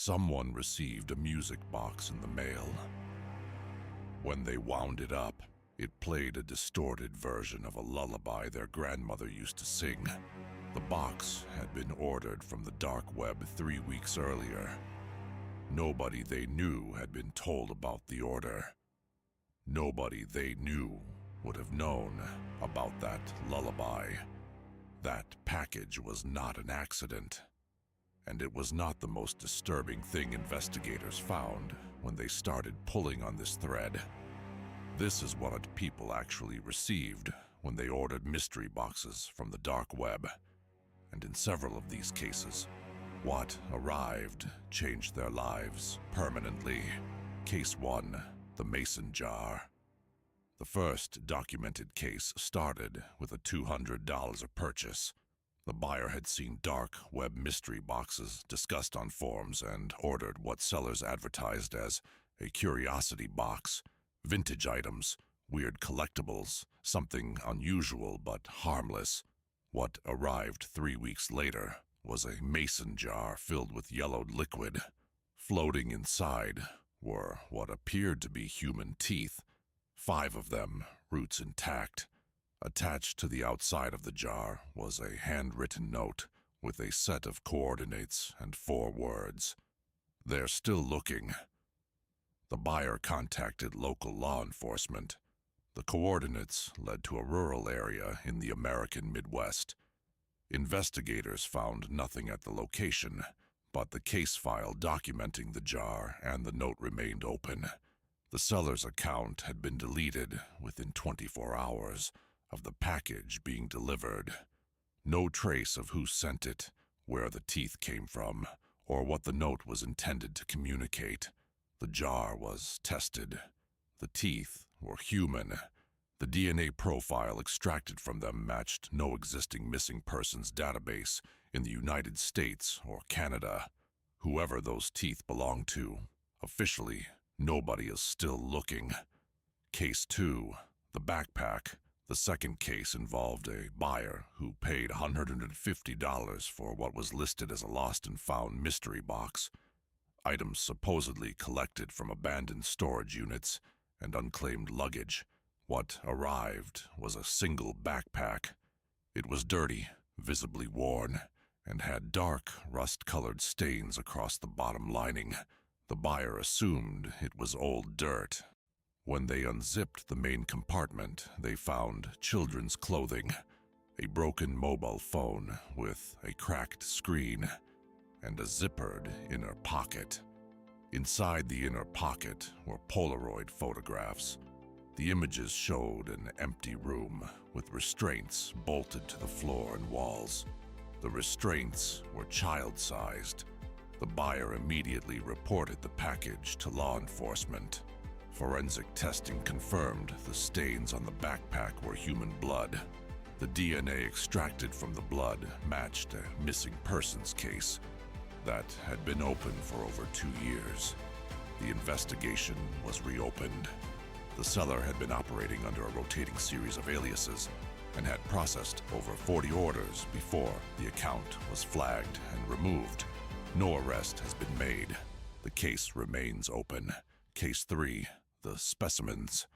someone received a music box in the mail. When they wound it up, it played a distorted version of a lullaby their grandmother used to sing. The box had been ordered from the dark web 3 weeks earlier. Nobody they knew had been told about the order. Nobody they knew would have known about that lullaby. That package was not an accident. And it was not the most disturbing thing investigators found when they started pulling on this thread. This is what people actually received when they ordered mystery boxes from the dark web. And in several of these cases, what arrived changed their lives permanently. Case 1, the mason jar. The first documented case started with a $200 purchase. The buyer had seen dark web mystery boxes discussed on forums and ordered what sellers advertised as a curiosity box, vintage items, weird collectibles, something unusual but harmless. What arrived 3 weeks later was a mason jar filled with yellowed liquid. Floating inside were what appeared to be human teeth, 5 of them, roots intact. Attached to the outside of the jar was a handwritten note with a set of coordinates and 4 words. "They're still looking." The buyer contacted local law enforcement. The coordinates led to a rural area in the American Midwest. Investigators found nothing at the location, but the case file documenting the jar and the note remained open. The seller's account had been deleted within 24 hours of the package being delivered. No trace of who sent it, where the teeth came from, or what the note was intended to communicate. The jar was tested. The teeth were human. The DNA profile extracted from them matched no existing missing persons database in the United States or Canada. Whoever those teeth belonged to, officially, nobody is still looking. Case 2, the backpack. The second case involved a buyer who paid $150 for what was listed as a lost and found mystery box. Items supposedly collected from abandoned storage units and unclaimed luggage. What arrived was a single backpack. It was dirty, visibly worn, and had dark, rust-colored stains across the bottom lining. The buyer assumed it was old dirt. When they unzipped the main compartment, they found children's clothing, a broken mobile phone with a cracked screen, and a zippered inner pocket. Inside the inner pocket were Polaroid photographs. The images showed an empty room with restraints bolted to the floor and walls. The restraints were child-sized. The buyer immediately reported the package to law enforcement. Forensic testing confirmed the stains on the backpack were human blood. The DNA extracted from the blood matched a missing persons case that had been open for over 2 years. The investigation was reopened. The seller had been operating under a rotating series of aliases and had processed over 40 orders before the account was flagged and removed. No arrest has been made. The case remains open. Case 3, the specimens.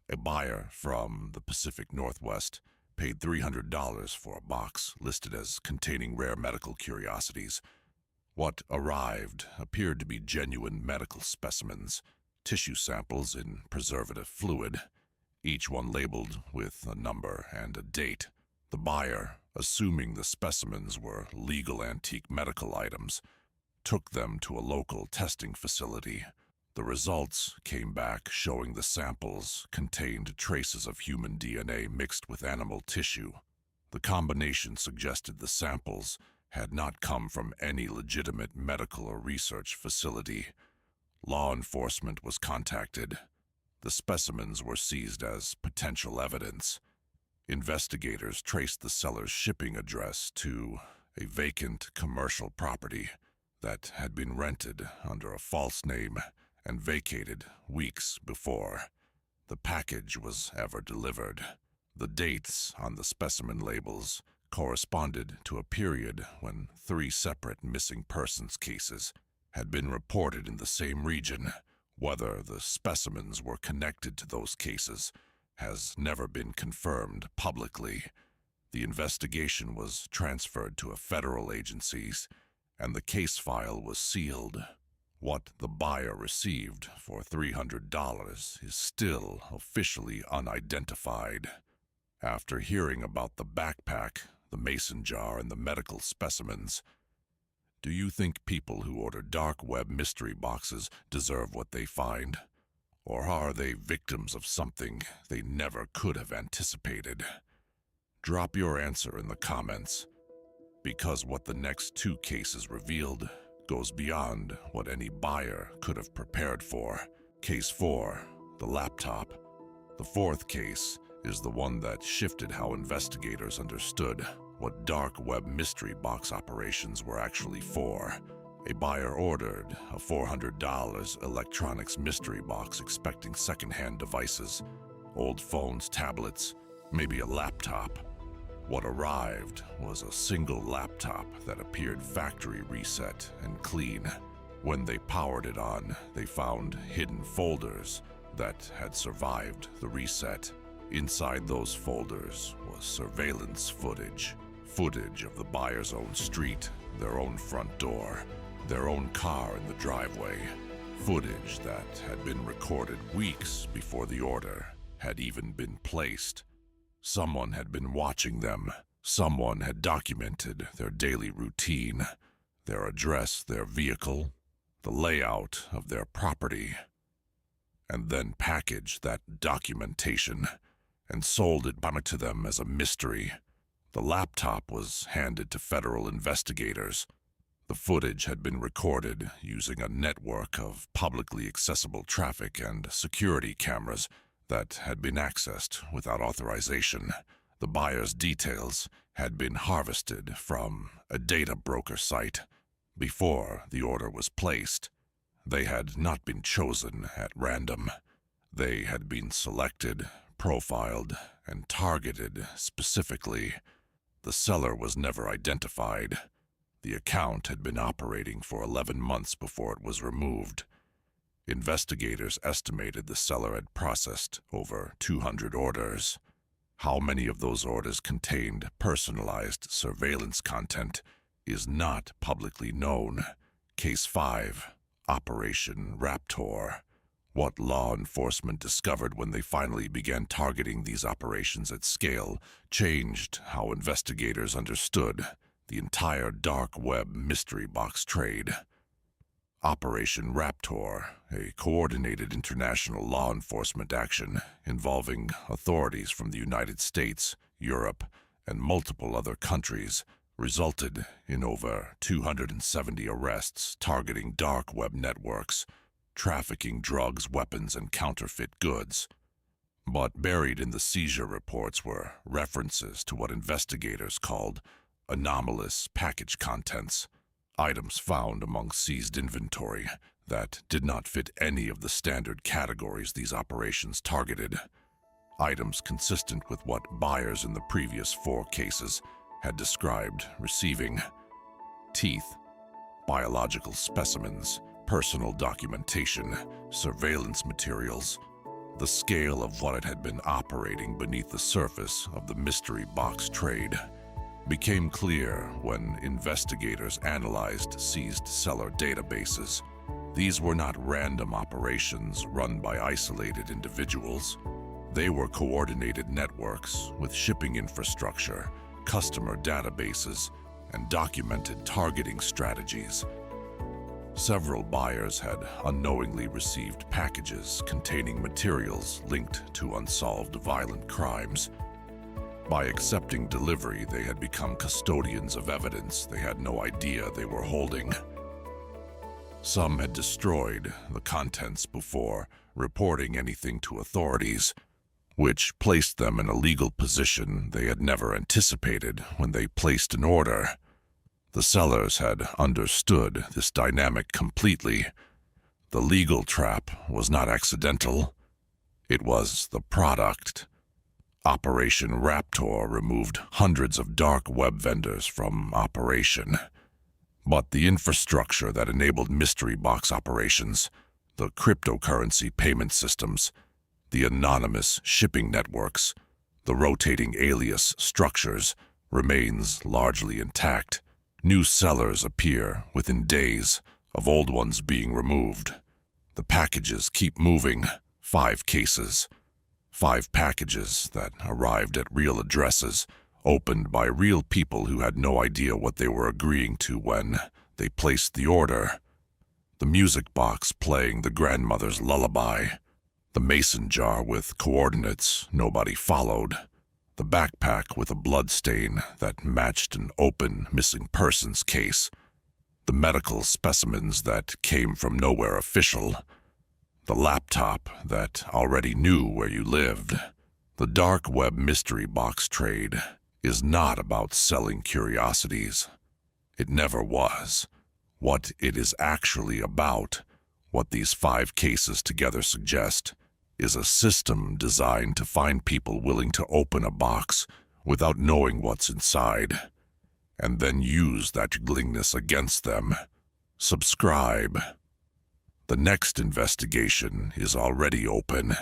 A buyer from the Pacific Northwest paid $300 for a box listed as containing rare medical curiosities. What arrived appeared to be genuine medical specimens, tissue samples in preservative fluid, each one labeled with a number and a date. The buyer, assuming the specimens were legal antique medical items, took them to a local testing facility. The results came back showing the samples contained traces of human DNA mixed with animal tissue. The combination suggested the samples had not come from any legitimate medical or research facility. Law enforcement was contacted. The specimens were seized as potential evidence. Investigators traced the seller's shipping address to a vacant commercial property that had been rented under a false name and vacated weeks before the package was ever delivered. The dates on the specimen labels corresponded to a period when 3 separate missing persons cases had been reported in the same region. Whether the specimens were connected to those cases has never been confirmed publicly. The investigation was transferred to a federal agency, and the case file was sealed. What the buyer received for $300 is still officially unidentified. After hearing about the backpack, the mason jar, and the medical specimens, do you think people who order dark web mystery boxes deserve what they find? Or are they victims of something they never could have anticipated? Drop your answer in the comments, because what the next two cases revealed goes beyond what any buyer could have prepared for. Case 4, the laptop. The fourth case is the one that shifted how investigators understood what dark web mystery box operations were actually for. A buyer ordered a $400 electronics mystery box expecting secondhand devices, old phones, tablets, maybe a laptop. What arrived was a single laptop that appeared factory reset and clean. When they powered it on, they found hidden folders that had survived the reset. Inside those folders was surveillance footage of the buyer's own street, their own front door, their own car in the driveway, footage that had been recorded weeks before the order had even been placed. Someone had been watching them. Someone had documented their daily routine, their address, their vehicle, the layout of their property, and then packaged that documentation and sold it back to them as a mystery. The laptop was handed to federal investigators. The footage had been recorded using a network of publicly accessible traffic and security cameras that had been accessed without authorization. The buyer's details had been harvested from a data broker site before the order was placed. They had not been chosen at random. They had been selected, profiled, and targeted specifically. The seller was never identified. The account had been operating for 11 months before it was removed. Investigators estimated the seller had processed over 200 orders. How many of those orders contained personalized surveillance content is not publicly known. Case 5, Operation Raptor. What law enforcement discovered when they finally began targeting these operations at scale changed how investigators understood the entire dark web mystery box trade. Operation Raptor, a coordinated international law enforcement action involving authorities from the United States, Europe, and multiple other countries, resulted in over 270 arrests targeting dark web networks, trafficking drugs, weapons, and counterfeit goods. But buried in the seizure reports were references to what investigators called anomalous package contents, items found among seized inventory that did not fit any of the standard categories these operations targeted. Items consistent with what buyers in the previous 4 cases had described receiving: teeth, biological specimens, personal documentation, surveillance materials. The scale of what it had been operating beneath the surface of the mystery box trade became clear when investigators analyzed seized seller databases. These were not random operations run by isolated individuals. They were coordinated networks with shipping infrastructure, customer databases, and documented targeting strategies. Several buyers had unknowingly received packages containing materials linked to unsolved violent crimes. By accepting delivery, they had become custodians of evidence they had no idea they were holding. Some had destroyed the contents before reporting anything to authorities, which placed them in a legal position they had never anticipated when they placed an order. The sellers had understood this dynamic completely. The legal trap was not accidental. It was the product. Operation Raptor removed hundreds of dark web vendors from operation. But the infrastructure that enabled mystery box operations, the cryptocurrency payment systems, the anonymous shipping networks, the rotating alias structures, remains largely intact. New sellers appear within days of old ones being removed. The packages keep moving. 5 cases. 5 packages that arrived at real addresses, opened by real people who had no idea what they were agreeing to when they placed the order. The music box playing the grandmother's lullaby. The mason jar with coordinates nobody followed. The backpack with a blood stain that matched an open missing persons case. The medical specimens that came from nowhere official. The laptop that already knew where you lived. The dark web mystery box trade is not about selling curiosities. It never was. What it is actually about, what these 5 cases together suggest, is a system designed to find people willing to open a box without knowing what's inside, and then use that willingness against them. Subscribe. The next investigation is already open.